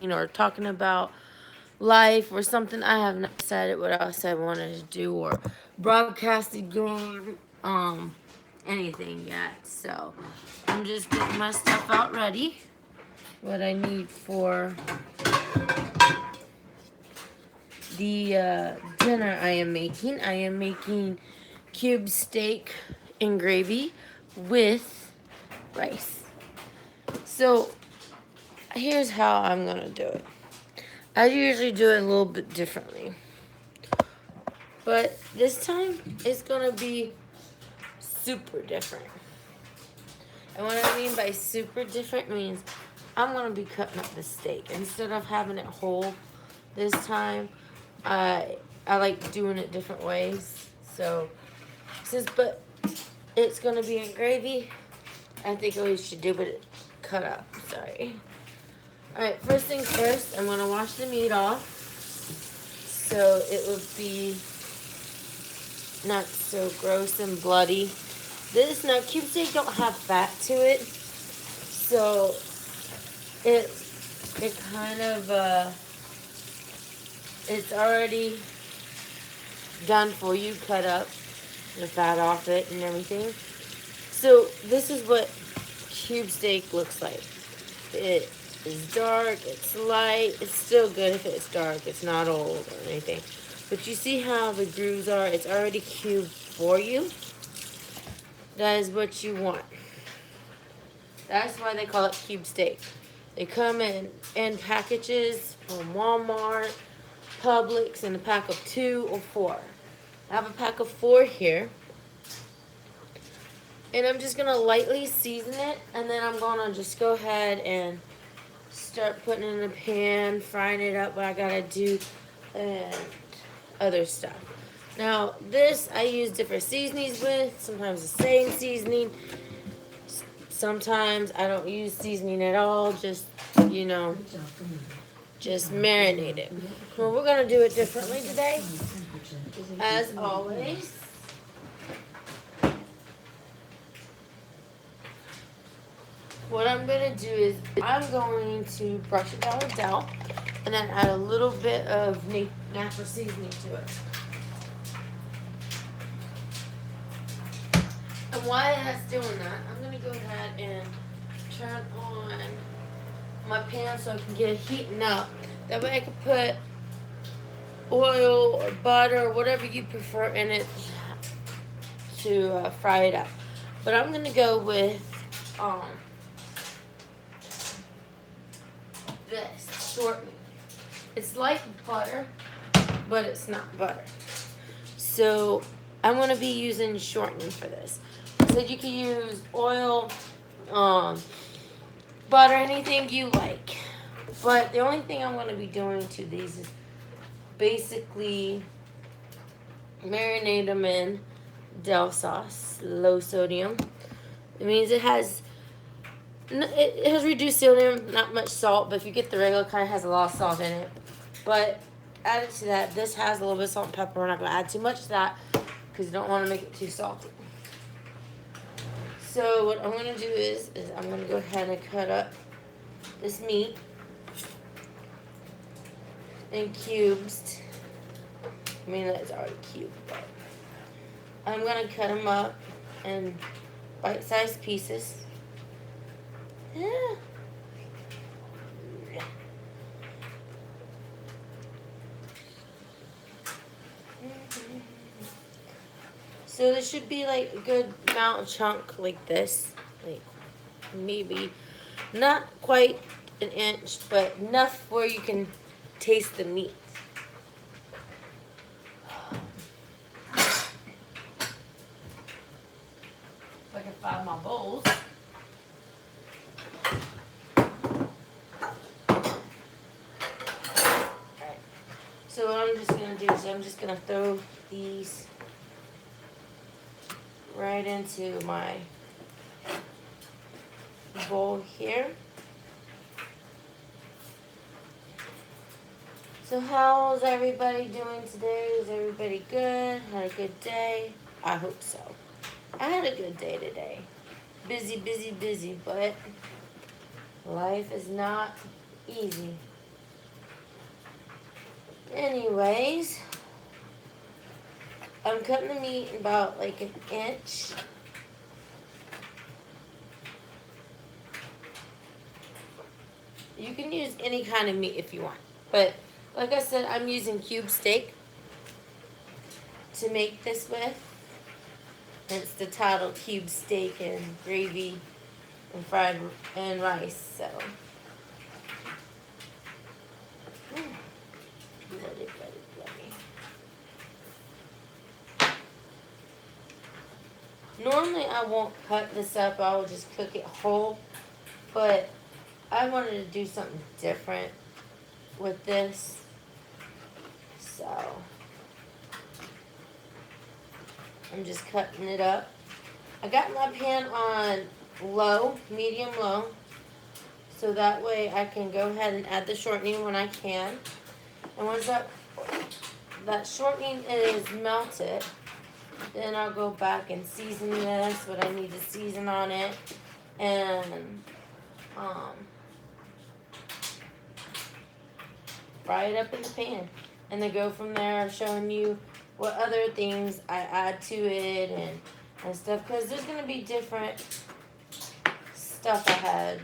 or talking about life or something. I have not decided what else I wanted to do or broadcasted going anything yet. So I'm just getting my stuff out ready. What I need for the dinner I am making cube steak and gravy with rice. So here's how I'm gonna do it. I usually do it a little bit differently, but this time it's gonna be super different. And what I mean by super different means I'm gonna be cutting up the steak instead of having it whole. This time, I like doing it different ways. So but it's gonna be in gravy, I think we should do it cut up. Sorry. All right. First things first, I'm gonna wash the meat off so it would be not so gross and bloody. This now cube steak don't have fat to it, so it it kind of it's already done for you, cut up the fat off it and everything. So this is what cube steak looks like. It is dark, it's light, it's still good if it's dark, it's not old or anything. But you see how the grooves are? It's already cubed for you. That is what you want. That's why they call it cube steak. They come in packages from Walmart, Publix, in a pack of 2 or 4. I have a pack of 4 here. And I'm just gonna lightly season it, and then I'm gonna just go ahead and start putting it in a pan, frying it up what I gotta do, and other stuff. Now, this I use different seasonings with, sometimes the same seasoning. Sometimes I don't use seasoning at all, just, you know, just marinate it. Well, we're gonna do it differently today, as always. What I'm gonna do is I'm going to brush it down with Dell and then add a little bit of natural seasoning to it. And while that's doing that, I'm gonna go ahead and turn on my pan so I can get it heating up. That way I can put oil or butter or whatever you prefer in it to fry it up. But I'm gonna go with this shortening. It's like butter, but it's not butter. So I'm gonna be using shortening for this. So you can use oil, butter, anything you like. But the only thing I'm gonna be doing to these is basically marinate them in Del sauce, low sodium. It means it has reduced sodium, not much salt, but if you get the regular kind, it has a lot of salt in it. But added to that, this has a little bit of salt and pepper. We're not going to add too much to that because you don't want to make it too salty. So what I'm going to do is I'm going to go ahead and cut up this meat in cubes. I mean, it's already cubed, but I'm going to cut them up in bite-sized pieces. Yeah. So there should be like a good amount of chunk like this, like maybe not quite an inch, but enough where you can taste the meat. If I can find my bowls. So what I'm just going to do is I'm just going to throw these right into my bowl here. So how's everybody doing today? Is everybody good? Had a good day? I hope so. I had a good day today. Busy, busy, busy, but life is not easy. Anyways, I'm cutting the meat in about like an inch. You can use any kind of meat if you want. But like I said, I'm using cube steak to make this with. Hence the title, cube steak and gravy and fried and rice. So let me. Normally I won't cut this up. I will just cook it whole. But I wanted to do something different with this. So I'm just cutting it up. I got my pan on low, medium low, so that way I can go ahead and add the shortening when I can. And once that shortening is melted, then I'll go back and season this, what I need to season on it, and fry it up in the pan. And then go from there, showing you what other things I add to it and stuff, because there's going to be different stuff I had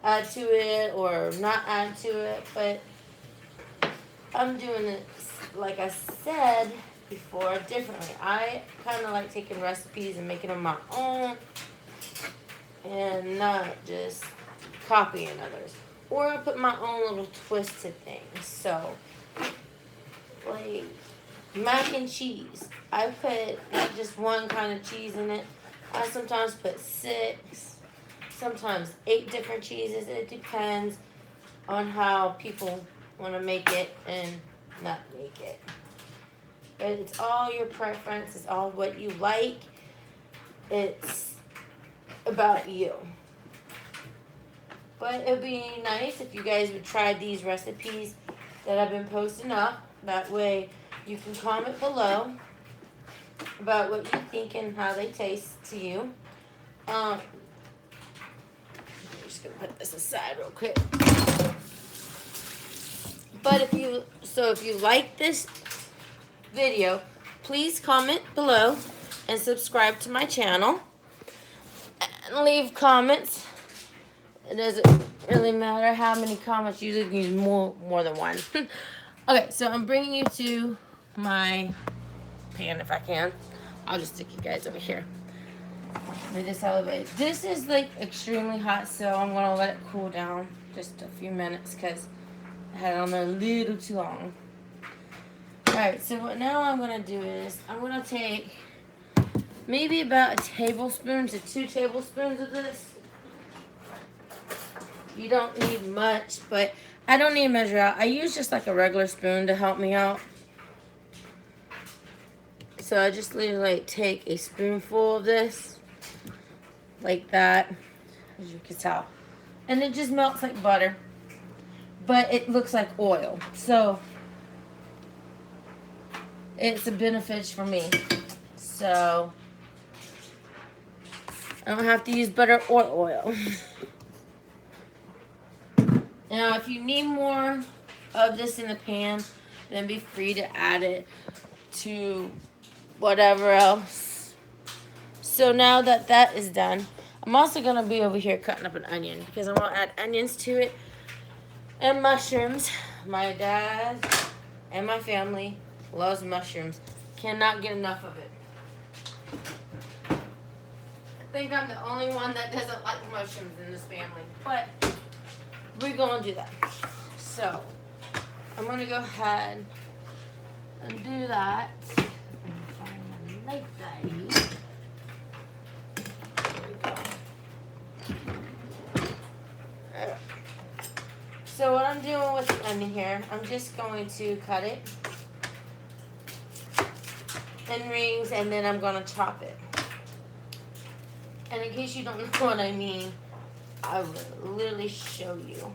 add to it or not add to it, but I'm doing it, like I said before, differently. I kind of like taking recipes and making them my own and not just copying others, or I put my own little twist to things. So like mac and cheese, I put not just one kind of cheese in it. I sometimes put 6, sometimes 8 different cheeses. It depends on how people want to make it and not make it. But it's all your preference. It's all what you like. It's about you. But it would be nice if you guys would try these recipes that I've been posting up. That way you can comment below about what you think and how they taste to you. I'm just going to put this aside real quick. But if you like this video, please comment below and subscribe to my channel and leave comments. It doesn't really matter how many comments. You can use more than one. Okay, so I'm bringing you to my pan if I can. I'll just stick you guys over here. Let me just elevate. This is like extremely hot, so I'm gonna let it cool down just a few minutes because I had it on there a little too long. Alright, so what now I'm gonna do is I'm gonna take maybe about a tablespoon to 2 tablespoons of this. You don't need much, but I don't need to measure out. I use just like a regular spoon to help me out. So I just literally like take a spoonful of this, like that, as you can tell. And it just melts like butter, but it looks like oil. So it's a benefit for me. So I don't have to use butter or oil. Now, if you need more of this in the pan, then be free to add it to whatever else. So now that that is done, I'm also going to be over here cutting up an onion because I want to add onions to it and mushrooms. My dad and my family loves mushrooms. Cannot get enough of it. I think I'm the only one that doesn't like mushrooms in this family, but we're going to do that. So I'm going to go ahead and do that. Like that. So what I'm doing with the onion here, I'm just going to cut it in rings and then I'm going to chop it. And in case you don't know what I mean, I will literally show you.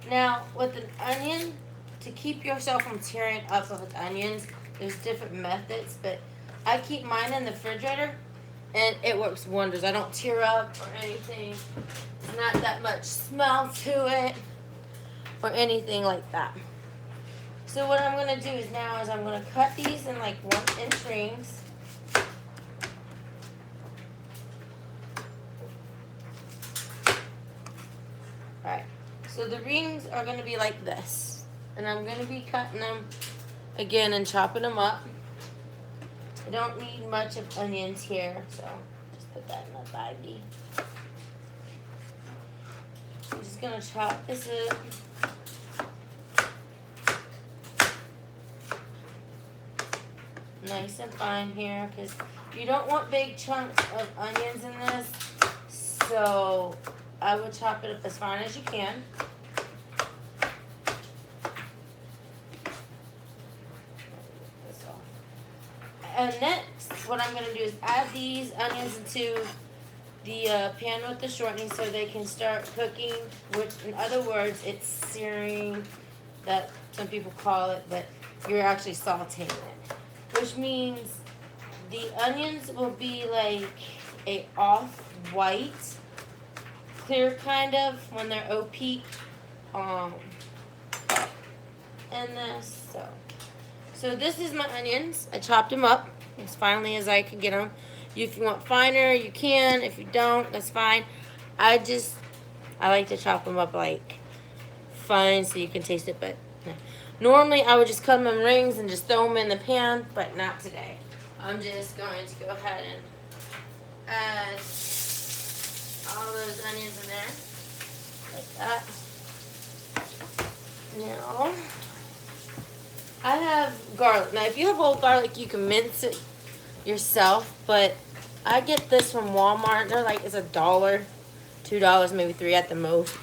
Now, with an onion, to keep yourself from tearing up with onions, there's different methods, but I keep mine in the refrigerator, and it works wonders. I don't tear up or anything. It's not that much smell to it or anything like that. So what I'm gonna do is I'm gonna cut these in like 1-inch rings. Alright, so the rings are gonna be like this. And I'm gonna be cutting them again and chopping them up. I don't need much of onions here, so just put that in the baggie. I'm just gonna chop this up. Nice and fine here, because you don't want big chunks of onions in this, so I would chop it up as fine as you can. And next, what I'm going to do is add these onions into the pan with the shortening so they can start cooking, which in other words, it's searing, that some people call it, but you're actually sauteing it. Which means the onions will be like a off-white, clear kind of, when they're opaque. And this, so this is my onions. I chopped them up as finely as I could get them. If you want finer, you can. If you don't, that's fine. I like to chop them up like fine so you can taste it, but normally I would just cut them in rings and just throw them in the pan, but not today. I'm just going to go ahead and add all those onions in there, like that. Now, I have garlic. Now, if you have whole garlic, you can mince it yourself, but I get this from Walmart. They're like, it's $1, $2, maybe $3 at the most.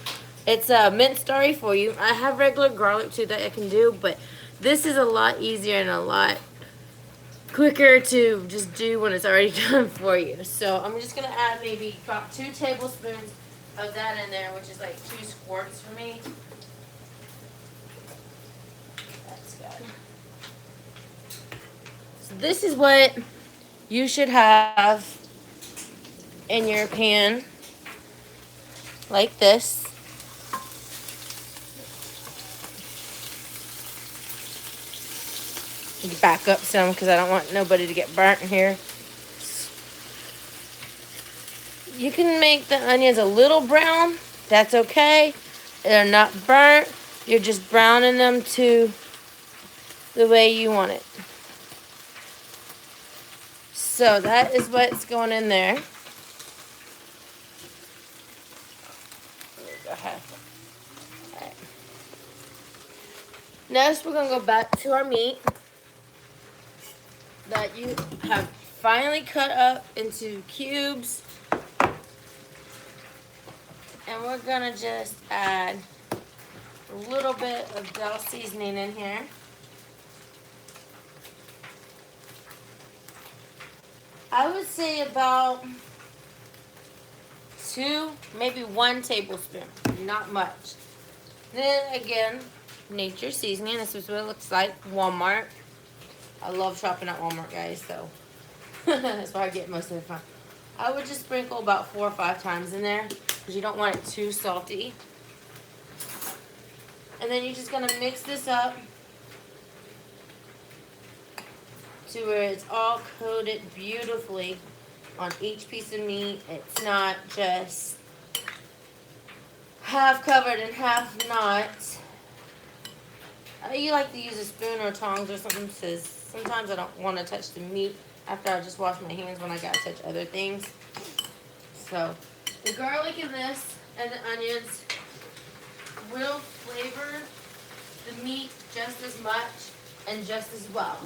It's minced already for you. I have regular garlic too that I can do, but this is a lot easier and a lot quicker to just do when it's already done for you. So I'm just gonna add maybe about 2 tablespoons of that in there, which is like 2 squirts for me. That's good. So this is what you should have in your pan, like this. Back up some because I don't want nobody to get burnt here. You can make the onions a little brown. That's okay. They're not burnt. You're just browning them to the way you want it. So that is what's going in there. Go ahead. All right. Next, we're going to go back to our meat that you have finally cut up into cubes. And we're going to just add a little bit of Del seasoning in here. I would say about 2, maybe 1 tablespoon, not much. Then again, Nature Seasoning. This is what it looks like. Walmart. I love shopping at Walmart, guys, so that's where I get most of the time. I would just sprinkle about 4 or 5 times in there because you don't want it too salty. And then you're just going to mix this up to where it's all coated beautifully on each piece of meat. It's not just half covered and half not. You like to use a spoon or tongs or something because sometimes I don't want to touch the meat after I just wash my hands when I got to touch other things. So the garlic in this and the onions will flavor the meat just as much and just as well.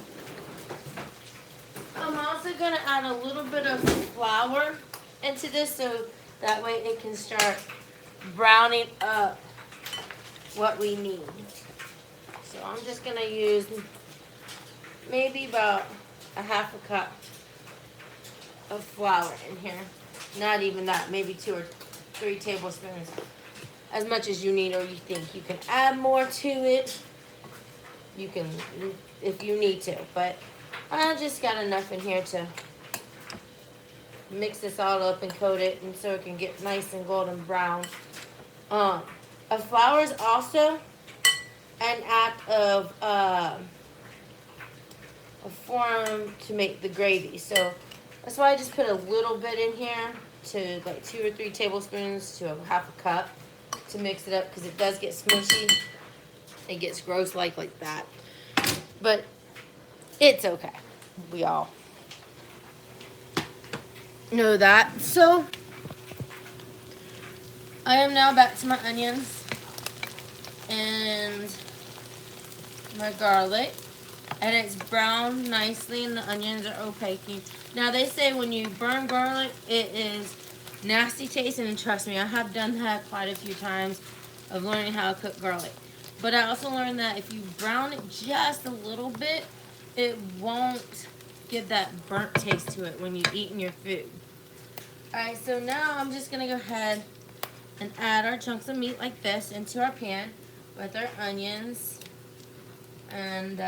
I'm also going to add a little bit of flour into this so that way it can start browning up what we need. So I'm just going to use maybe about a half a cup of flour in here. Not even that, maybe 2 or 3 tablespoons. As much as you need or you think. You can add more to it. You can, if you need to, but I just got enough in here to mix this all up and coat it and so it can get nice and golden brown. A flour is also an act of a form to make the gravy. So that's why I just put a little bit in here, to like 2 or 3 tablespoons to a half a cup, to mix it up, because it does get smushy. It gets gross like that. But it's okay. We all know that. So I am now back to my onions and my garlic. And it's browned nicely and the onions are opaque. Now they say when you burn garlic, it is nasty tasting, and trust me, I have done that quite a few times of learning how to cook garlic. But I also learned that if you brown it just a little bit, it won't give that burnt taste to it when you're eating your food. Alright, so now I'm just going to go ahead and add our chunks of meat like this into our pan with our onions and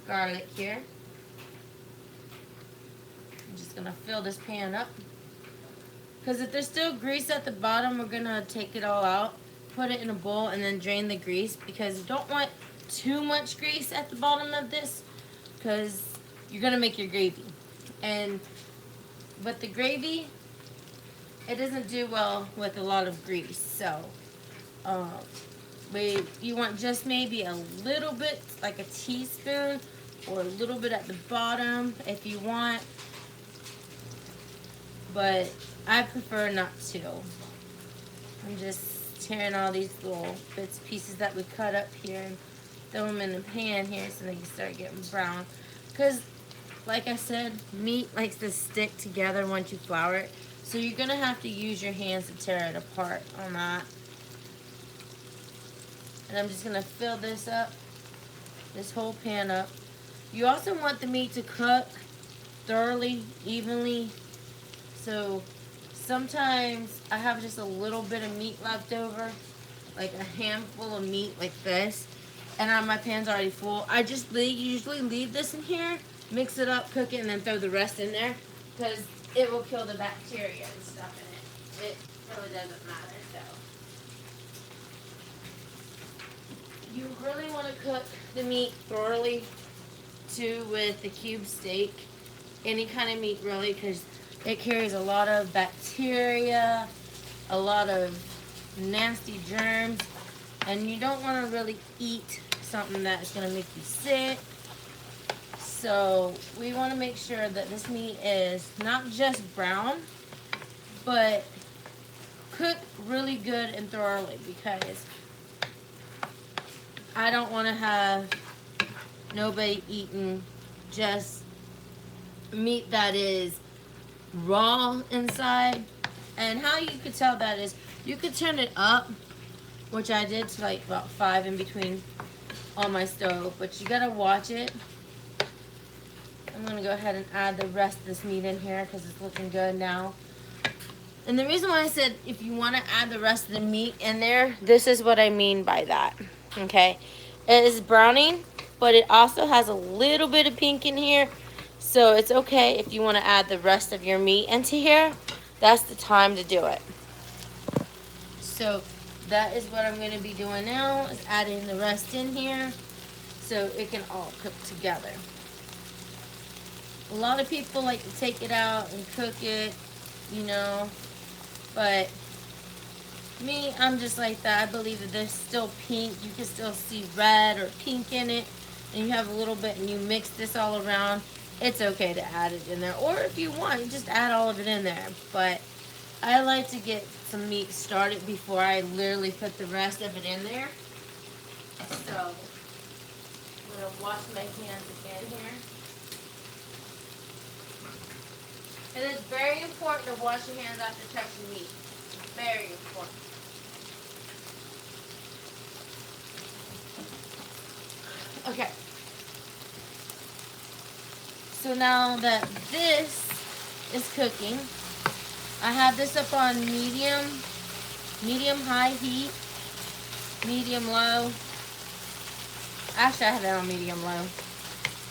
garlic here. I'm just going to fill this pan up. Because if there's still grease at the bottom, we're going to take it all out, put it in a bowl, and then drain the grease, because you don't want too much grease at the bottom of this, because you're going to make your gravy. But the gravy, it doesn't do well with a lot of grease. So you want just maybe a little bit, like a teaspoon, or a little bit at the bottom if you want. But I prefer not to. I'm just tearing all these little bits, pieces that we cut up here, and throw them in the pan here so they can start getting brown. Because, like I said, meat likes to stick together once you flour it. So you're going to have to use your hands to tear it apart on that. And I'm just going to fill this up, this whole pan up. You also want the meat to cook thoroughly, evenly. So sometimes I have just a little bit of meat left over, like a handful of meat like this, and my pan's already full. I just usually leave this in here, mix it up, cook it, and then throw the rest in there, because it will kill the bacteria and stuff in it. It really doesn't matter. So you really want to cook the meat thoroughly too with the cube steak, any kind of meat really, because it carries a lot of bacteria, a lot of nasty germs, and you don't want to really eat something that's going to make you sick. So we want to make sure that this meat is not just brown, but cooked really good and thoroughly, because I don't want to have nobody eating just meat that is raw inside. And how you could tell that is you could turn it up, which I did to like about 5 in between on my stove, but you gotta watch it. I'm gonna go ahead and add the rest of this meat in here because it's looking good now. And the reason why I said if you want to add the rest of the meat in there, this is what I mean by that. Okay, it is browning, but it also has a little bit of pink in here. So it's okay if you want to add the rest of your meat into here. That's the time to do it. So that is what I'm going to be doing now, is adding the rest in here so it can all cook together. A lot of people like to take it out and cook it, you know, but me, I'm just like that. I believe that there's still pink. You can still see red or pink in it, and you have a little bit and you mix this all around. It's okay to add it in there, or if you want, you just add all of it in there. But I like to get some meat started before I literally put the rest of it in there. So I'm going to wash my hands again here. It is very important to wash your hands after touching meat. Very important. Okay. So now that this is cooking, I have this up on medium high heat, medium low. Actually, I have it on medium low.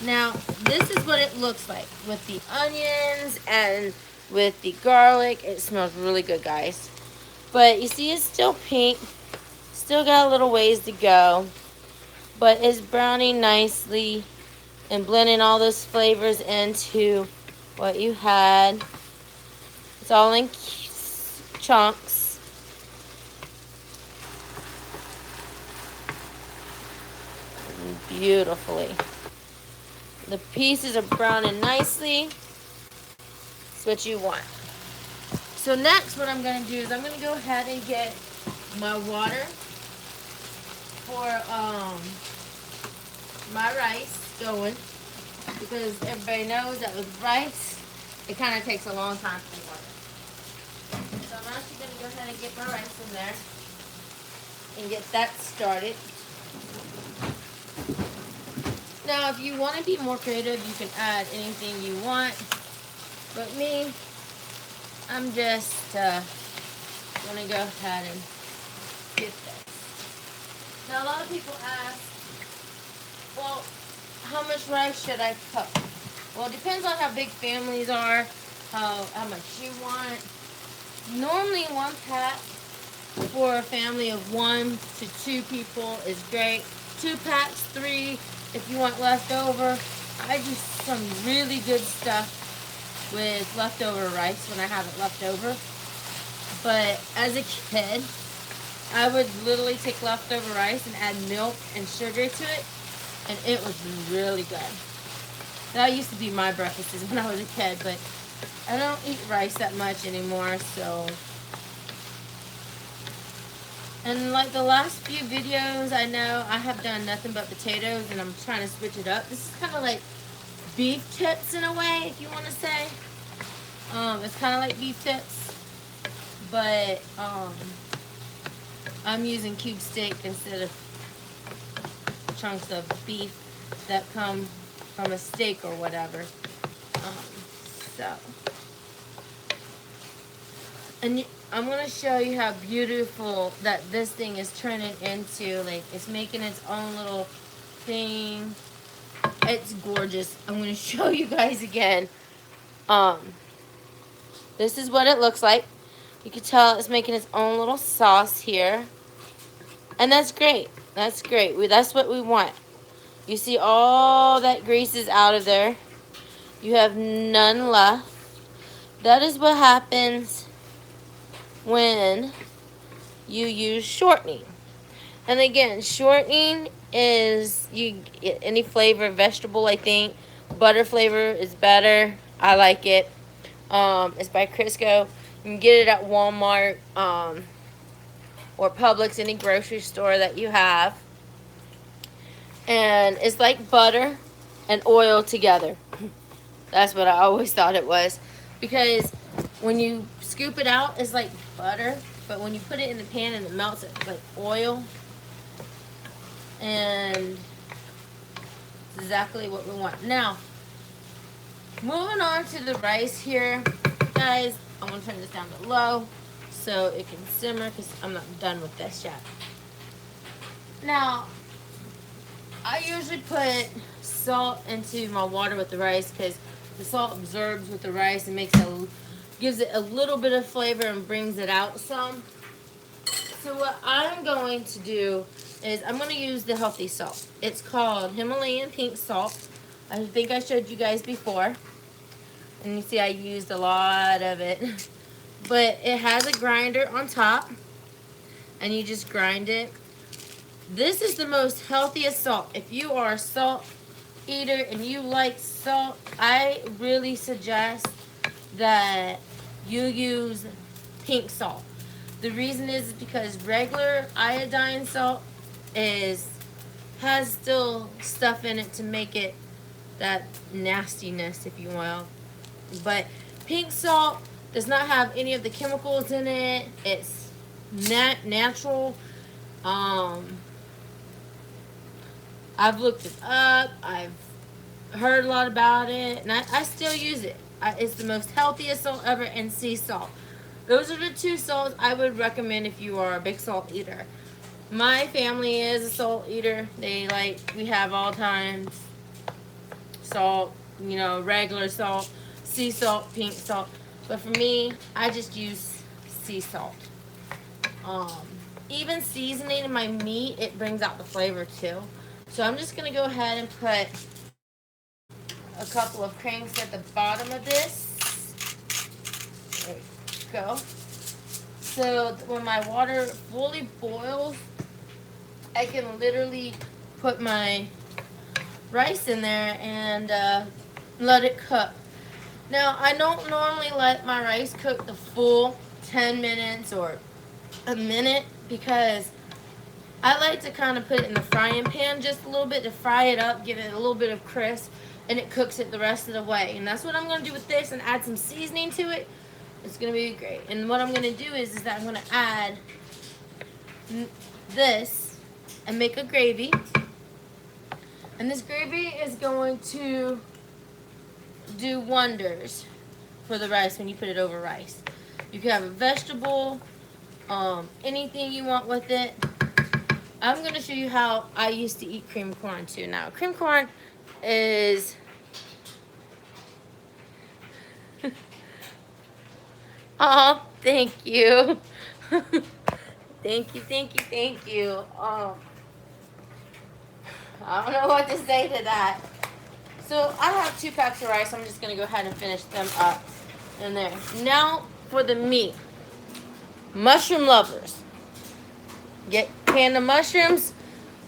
Now, this is what it looks like with the onions and with the garlic. It smells really good, guys. But you see it's still pink. Still got a little ways to go, but it's browning nicely and blending all those flavors into what you had. It's all in chunks. Beautifully. The pieces are browning nicely. That's what you want. So next what I'm going to do is I'm going to go ahead and get my water for my rice going, because everybody knows that with rice it kind of takes a long time to water. So I'm actually going to go ahead and get my rice in there and get that started. Now if you want to be more creative, you can add anything you want, but me, I'm just going to go ahead and get this. Now a lot of people ask, well, how much rice should I cook? Well, it depends on how big families are, how much you want. Normally 1 pack for a family of 1 to 2 people is great. 2 packs, 3 if you want leftover. I do some really good stuff with leftover rice when I have it left over. But as a kid, I would literally take leftover rice and add milk and sugar to it, and it was really good. That used to be my breakfasts when I was a kid, but I don't eat rice that much anymore, so. And like the last few videos, I know I have done nothing but potatoes, and I'm trying to switch it up. This is kind of like beef tips in a way, if you want to say. It's kind of like beef tips, but I'm using cube steak instead of chunks of beef that come from a steak or whatever. So, and I'm going to show you how beautiful that this thing is turning into. Like, it's making its own little thing. It's gorgeous. I'm going to show you guys again. This is what it looks like. You can tell it's making its own little sauce here. And that's great. That's great. That's what we want. You see all that grease is out of there. You have none left. That is what happens when you use shortening. And again, shortening is you get any flavor, vegetable, I think. Butter flavor is better. I like it. It's by Crisco. You can get it at Walmart or Publix, any grocery store that you have. And it's like butter and oil together. That's what I always thought it was. Because when you scoop it out, it's like butter. But when you put it in the pan and it melts, it's like oil. And it's exactly what we want. Now, moving on to the rice here. Guys, I'm going to turn this down to low so it can simmer, because I'm not done with this yet. Now, I usually put salt into my water with the rice, because the salt absorbs with the rice and gives it a little bit of flavor and brings it out some. So what I'm going to do is I'm going to use the healthy salt. It's called Himalayan pink salt. I think I showed you guys before. And you see I used a lot of it. But it has a grinder on top. And you just grind it. This is the most healthiest salt. If you are a salt eater and you like salt, I really suggest that you use pink salt. The reason is because regular iodine salt has still stuff in it to make it that nastiness, if you will. But pink salt does not have any of the chemicals in it. It's natural. I've looked it up. I've heard a lot about it, and I still use it. It's the most healthiest salt ever, and sea salt. Those are the 2 salts I would recommend if you are a big salt eater. My family is a salt eater. We have all times salt, regular salt, sea salt, pink salt. But for me, I just use sea salt. even seasoning my meat, it brings out the flavor too. So I'm just gonna go ahead and put a couple of cranks at the bottom of this. There we go. So when my water fully boils, I can literally put my rice in there and let it cook. Now, I don't normally let my rice cook the full 10 minutes or a minute because I like to kind of put it in the frying pan just a little bit to fry it up, give it a little bit of crisp, and it cooks it the rest of the way. And that's what I'm going to do with this and add some seasoning to it. It's going to be great. And what I'm going to do is that I'm going to add this and make a gravy. And this gravy is going to do wonders for the rice when you put it over rice. You can have a vegetable, anything you want with it. I'm going to show you how I used to eat cream corn too. Now, cream corn is oh, thank you. Thank you, thank you, thank you. I don't know what to say to that. So I have 2 packs of rice. I'm just going to go ahead and finish them up in there. Now for the meat. Mushroom lovers. Get a can of mushrooms,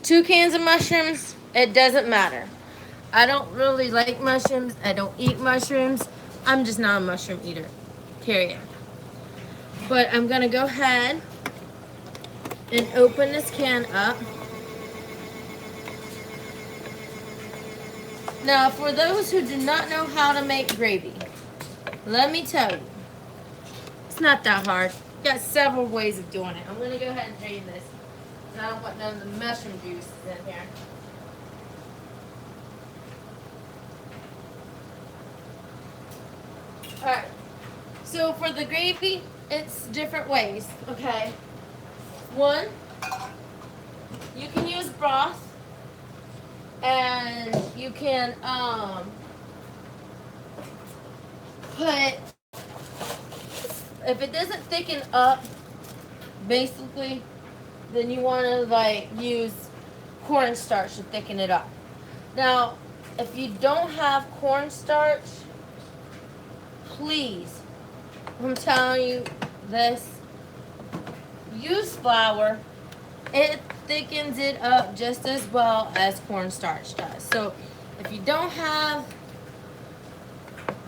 2 cans of mushrooms. It doesn't matter. I don't really like mushrooms. I don't eat mushrooms. I'm just not a mushroom eater. Period. But I'm going to go ahead and open this can up. Now, for those who do not know how to make gravy, let me tell you, it's not that hard. You got several ways of doing it. I'm going to go ahead and drain this. And I don't want none of the mushroom juice in here. Alright, so for the gravy, it's different ways, okay? One, you can use broth. And you can put, if it doesn't thicken up, basically, then you want to like use cornstarch to thicken it up. Now, if you don't have cornstarch, please, I'm telling you this, use flour. It thickens it up just as well as cornstarch does. So if you don't have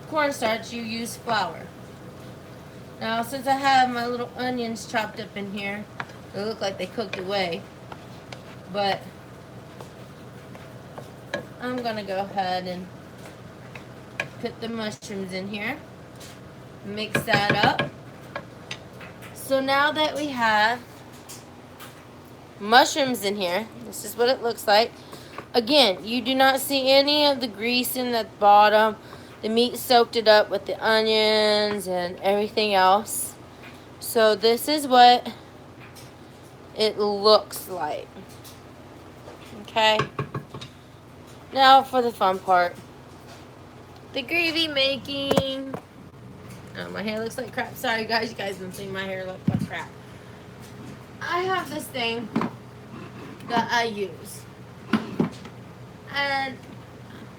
cornstarch, you use flour. Now, since I have my little onions chopped up in here, they look like they cooked away. But I'm gonna go ahead and put the mushrooms in here. Mix that up. So now that we have mushrooms in here, this is what it looks like. Again, you do not see any of the grease in the bottom. The meat soaked it up with the onions and everything else. So this is what it looks like. Okay. Now for the fun part. The gravy making. Oh, my hair looks like crap. Sorry guys, you guys don't think my hair looks like crap. I have this thing that I use. And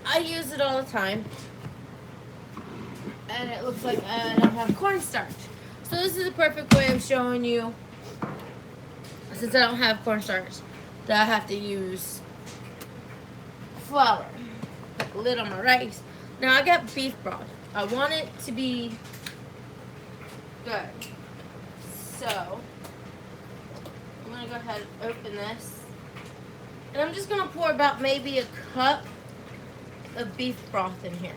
I use it all the time. And it looks like I don't have cornstarch. So this is the perfect way of showing you, since I don't have cornstarch, that I have to use flour. Put the lid on my rice. Now I got beef broth. I want it to be good. So I'm gonna go ahead and open this. And I'm just gonna pour about maybe a cup of beef broth in here.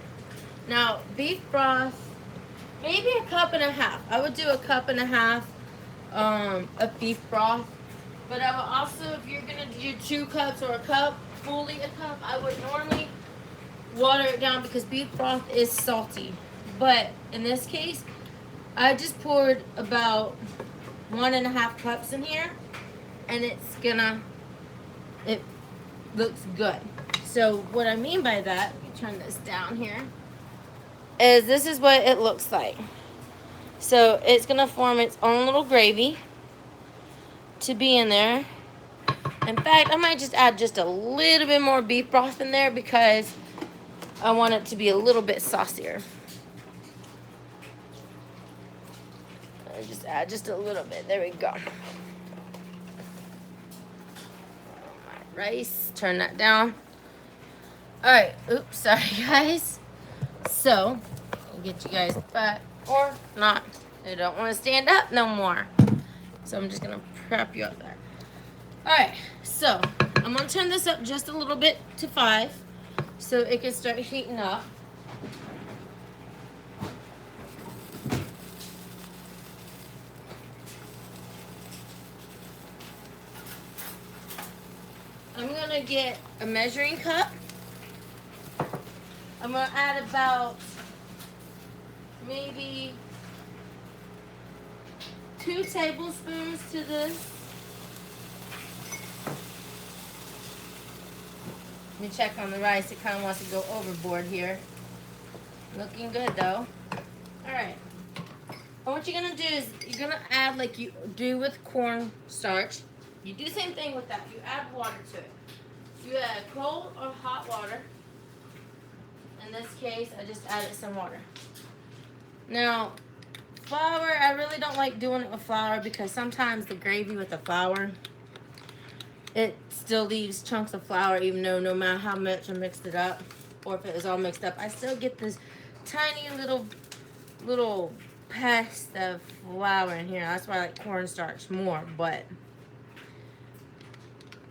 Now, beef broth, maybe a cup and a half. I would do a cup and a half of beef broth. But I would also, if you're gonna do 2 cups or a cup, fully a cup, I would normally water it down because beef broth is salty. But in this case, I just poured about 1.5 cups in here, and it looks good. So what I mean by that, let me turn this down here, is this is what it looks like. So it's gonna form its own little gravy. to be in there. In fact, I might just add just a little bit more beef broth in there because I want it to be a little bit saucier. I just add just a little bit. There we go. My rice, turn that down. All right, oops, sorry guys. So, I'll get you guys back or not. They don't want to stand up no more. So I'm just gonna prop you up there. All right, so I'm gonna turn this up just a little bit to 5 so it can start heating up. I'm gonna get a measuring cup. I'm gonna add about maybe 2 tablespoons to this. Let me check on the rice. It kind of wants to go overboard here. Looking good though. Alright. What you're going to do is you're going to add like you do with cornstarch. You do the same thing with that. You add water to it. You add cold or hot water. In this case, I just added some water. Now, flour, I really don't like doing it with flour because sometimes the gravy with the flour, it still leaves chunks of flour even though no matter how much I mixed it up or if it was all mixed up, I still get this tiny little paste of flour in here. That's why I like cornstarch more, but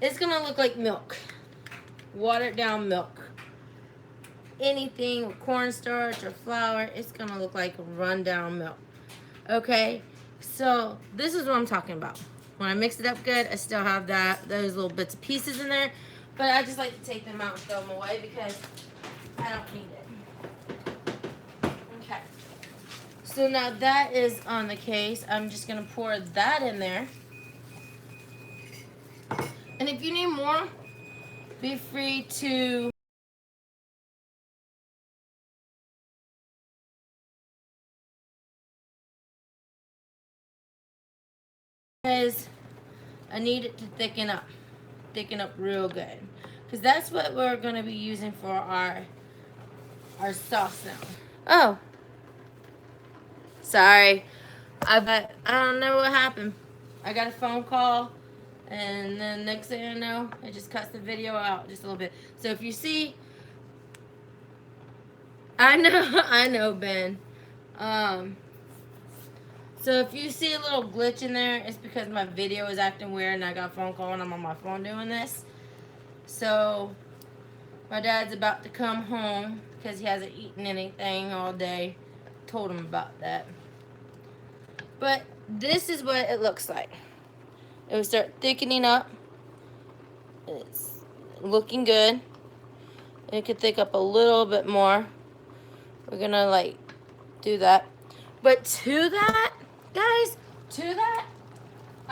it's gonna look like milk, watered down milk. Anything with cornstarch or flour, it's gonna look like rundown milk. Okay, so this is what I'm talking about. When I mix it up good, I still have those little bits of pieces in there, but I just like to take them out and throw them away because I don't need it. Okay, so now that is on the case. I'm just gonna pour that in there. And if you need more, be free to because I need it to thicken up real good, because that's what we're going to be using for our sauce now. Oh, sorry, I don't know what happened. I got a phone call, and then next thing I know, it just cuts the video out just a little bit. So if you see, I know, Ben. So if you see a little glitch in there, it's because my video is acting weird and I got a phone call and I'm on my phone doing this. So my dad's about to come home because he hasn't eaten anything all day. Told him about that. But this is what it looks like. It will start thickening up. It's looking good. It could thick up a little bit more. We're gonna like do that. But to that, guys, I'm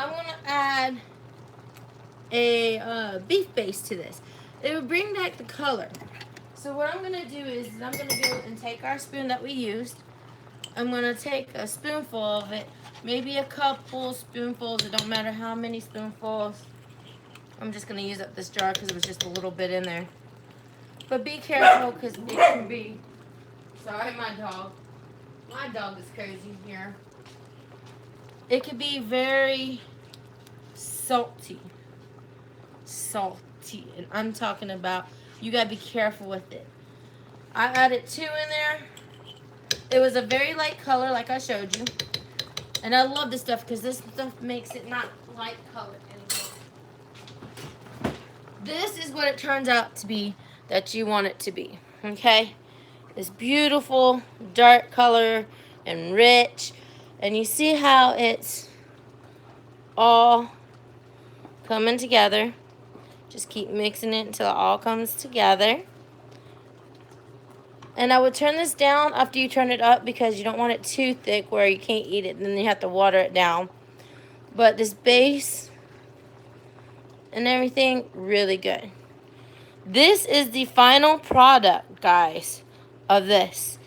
gonna add a beef base to this. It will bring back the color. So what I'm gonna do is I'm gonna go and take our spoon that we used. I'm gonna take a spoonful of it, maybe a couple spoonfuls. It don't matter how many spoonfuls. I'm just gonna use up this jar because it was just a little bit in there. But be careful because it can be. Sorry, my dog. My dog is crazy here. It could be very salty. And I'm talking about, you gotta be careful with it. I added 2 in there. It was a very light color like I showed you. And I love this stuff because this stuff makes it not light color anymore. This is what it turns out to be that you want it to be. Okay? This beautiful dark color and rich. And you see how it's all coming together. Just keep mixing it until it all comes together. And I would turn this down after you turn it up because you don't want it too thick where you can't eat it and then you have to water it down. But this base and everything, really good. This is the final product, guys, of this.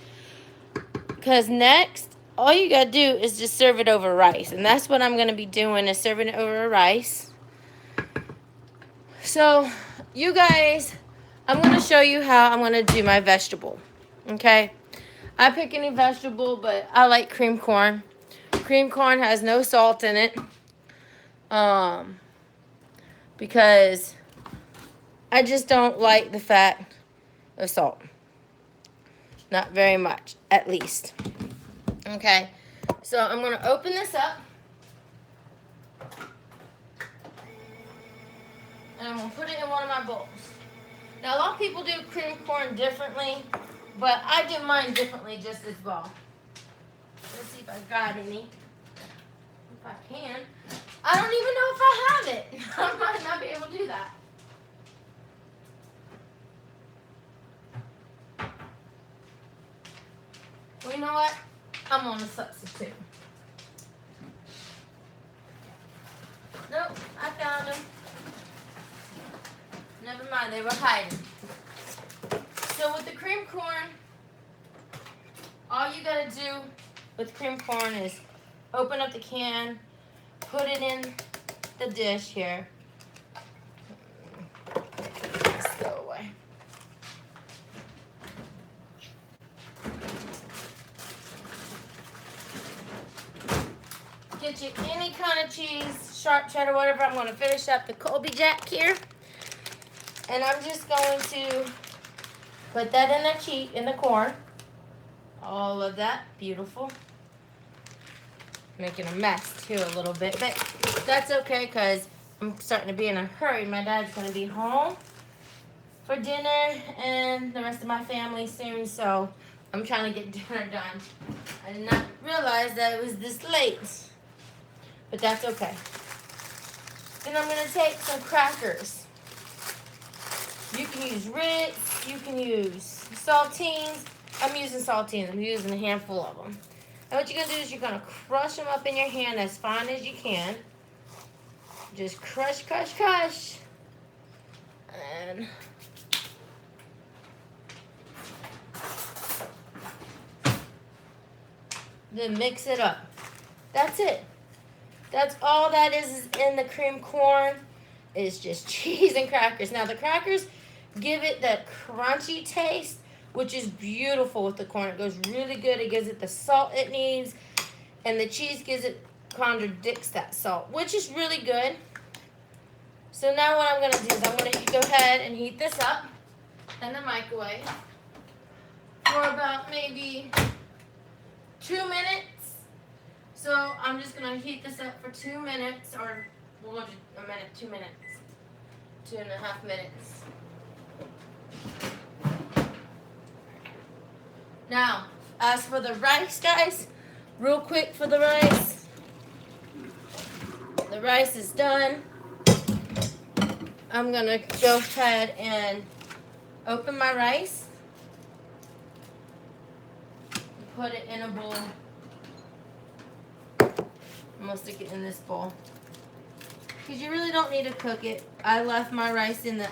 Because next, all you gotta do is just serve it over rice. And that's what I'm gonna be doing, is serving it over rice. So, you guys, I'm gonna show you how I'm gonna do my vegetable. Okay? I pick any vegetable, but I like cream corn. Cream corn has no salt in it. Because I just don't like the fact of salt. Not very much, at least. Okay, so I'm going to open this up. And I'm going to put it in one of my bowls. Now, a lot of people do cream corn differently, but I do mine differently just as well. Let's see if I got any. If I can. I don't even know if I have it. I might not be able to do that. Well, you know what? I'm on a substitute. Nope, I found them. Never mind, they were hiding. So with the cream corn, all you gotta do with cream corn is open up the can, put it in the dish here. Let's go away. Get you any kind of cheese, sharp cheddar, whatever. I'm going to finish up the Colby Jack here. And I'm just going to put that in the corn. All of that. Beautiful. Making a mess too a little bit. But that's okay because I'm starting to be in a hurry. My dad's going to be home for dinner and the rest of my family soon. So I'm trying to get dinner done. I did not realize that it was this late. But that's okay. Then I'm going to take some crackers. You can use Ritz. You can use saltines. I'm using saltines. I'm using a handful of them. And what you're going to do is you're going to crush them up in your hand as fine as you can. Just crush, crush, crush. And then mix it up. That's it. That's all that is in the cream corn. Is just cheese and crackers. Now the crackers give it that crunchy taste, which is beautiful with the corn. It goes really good. It gives it the salt it needs. And the cheese gives it, contradicts that salt, which is really good. So now what I'm going to do is I'm going to go ahead and heat this up in the microwave for about maybe 2 minutes. So I'm just going to heat this up for 2 minutes, or we'll do a minute, 2 minutes, 2.5 minutes. Now, as for the rice, guys, real quick for the rice. The rice is done. I'm going to go ahead and open my rice. Put it in a bowl. I'm going to stick it in this bowl. Because you really don't need to cook it. I left my rice in the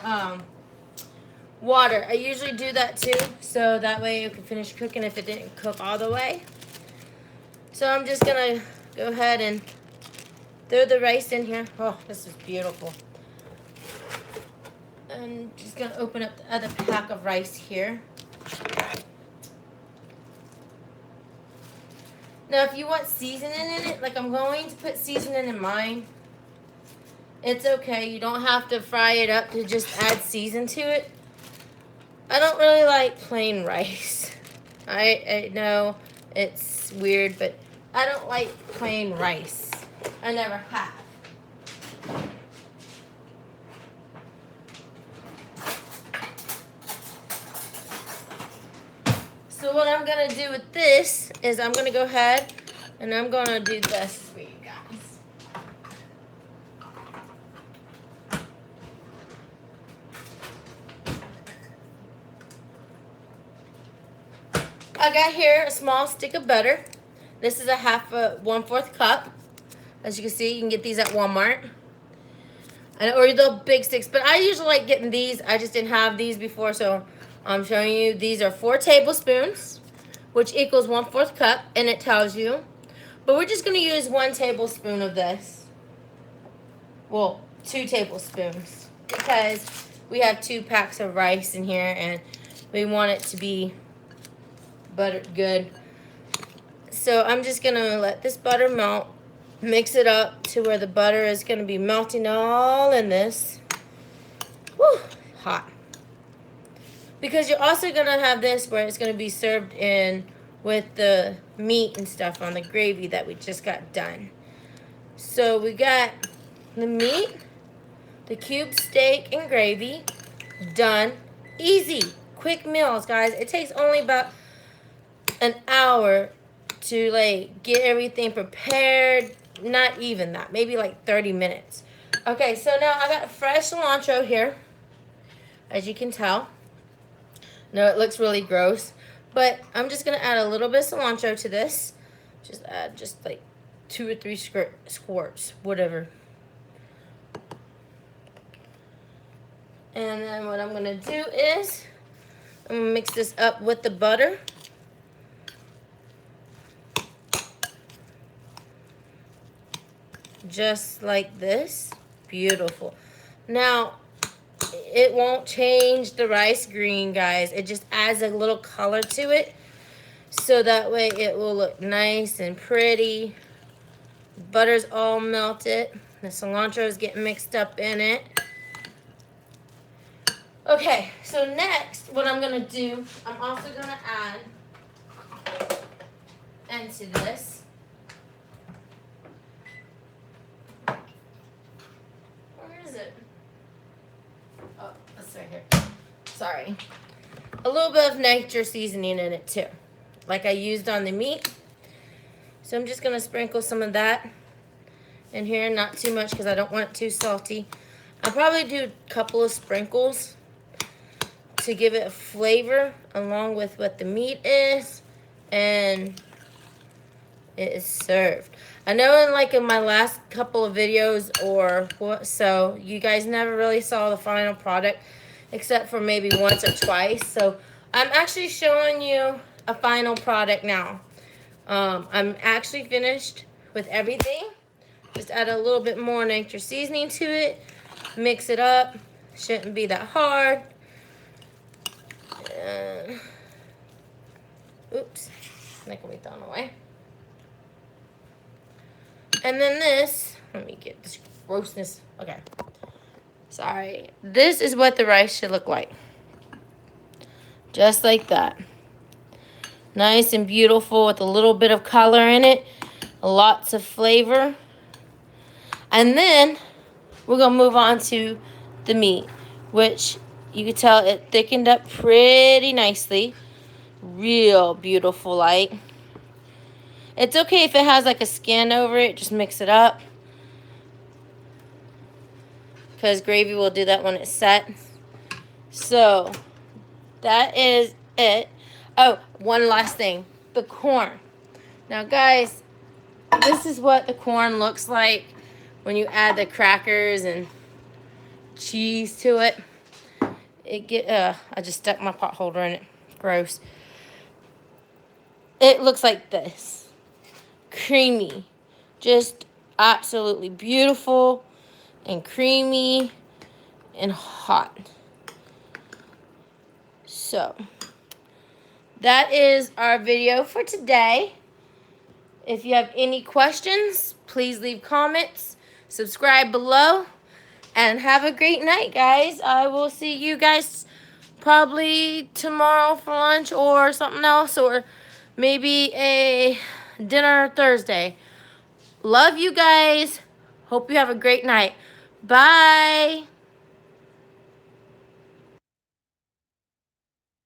water. I usually do that too, so that way you can finish cooking if it didn't cook all the way. So I'm just going to go ahead and throw the rice in here. Oh, this is beautiful. And just going to open up the other pack of rice here. Now, if you want seasoning in it, like I'm going to put seasoning in mine, it's okay. You don't have to fry it up to just add season to it. I don't really like plain rice. I know it's weird, but I don't like plain rice. I never have. So what I'm going to do with this is I'm going to go ahead and I'm going to do this for you guys. I got here a small stick of butter. This is a 1/4 cup. As you can see, you can get these at Walmart. Or the big sticks, but I usually like getting these. I just didn't have these before, so I'm showing you. These are 4 tablespoons which equals 1/4 cup, and it tells you. But we're just going to use 1 tablespoon of this. Well, 2 tablespoons, because we have 2 packs of rice in here, and we want it to be buttered good. So I'm just going to let this butter melt, mix it up to where the butter is going to be melting all in this. Woo, hot. Because you're also going to have this where it's going to be served in with the meat and stuff on the gravy that we just got done. So we got the meat, the cube steak and gravy, done. Easy, quick meals, guys. It takes only about an hour to like get everything prepared. Not even that, maybe like 30 minutes. Okay, so now I got fresh cilantro here, as you can tell. No, it looks really gross, but I'm just gonna add a little bit of cilantro to this. Just add just like 2 or 3 squirts, whatever. And then what I'm gonna do is I'm gonna mix this up with the butter. Just like this. Beautiful. Now, it won't change the rice green, guys. It just adds a little color to it, so that way it will look nice and pretty. Butter's all melted. The cilantro is getting mixed up in it. Okay, so next, what I'm going to do, I'm also going to add into this right here. Sorry. A little bit of nature seasoning in it too, like I used on the meat. So I'm just going to sprinkle some of that in here, not too much because I don't want it too salty. I'll probably do a couple of sprinkles to give it a flavor along with what the meat is, and it is served. I know in my last couple of videos or what, so you guys never really saw the final product except for maybe once or twice. So I'm actually showing you a final product now. I'm actually finished with everything. Just add a little bit more nature seasoning to it. Mix it up. Shouldn't be that hard. Oops. That can be thrown away. And then this, let me get this grossness. Okay. Sorry. This is what the rice should look like. Just like that. Nice and beautiful with a little bit of color in it. Lots of flavor. And then we're going to move on to the meat, which you can tell it thickened up pretty nicely. Real beautiful light. It's okay if it has like a skin over it. Just mix it up, because gravy will do that when it's set. So that is it. Oh, one last thing. The corn. Now, guys, this is what the corn looks like when you add the crackers and cheese to it. I just stuck my pot holder in it. Gross. It looks like this. Creamy. Just absolutely beautiful and creamy and hot. So that is our video for today. If you have any questions, please leave comments, subscribe below, and have a great night, guys. I will see you guys probably tomorrow for lunch or something else, or maybe a dinner Thursday. Love you guys. Hope you have a great night. Bye.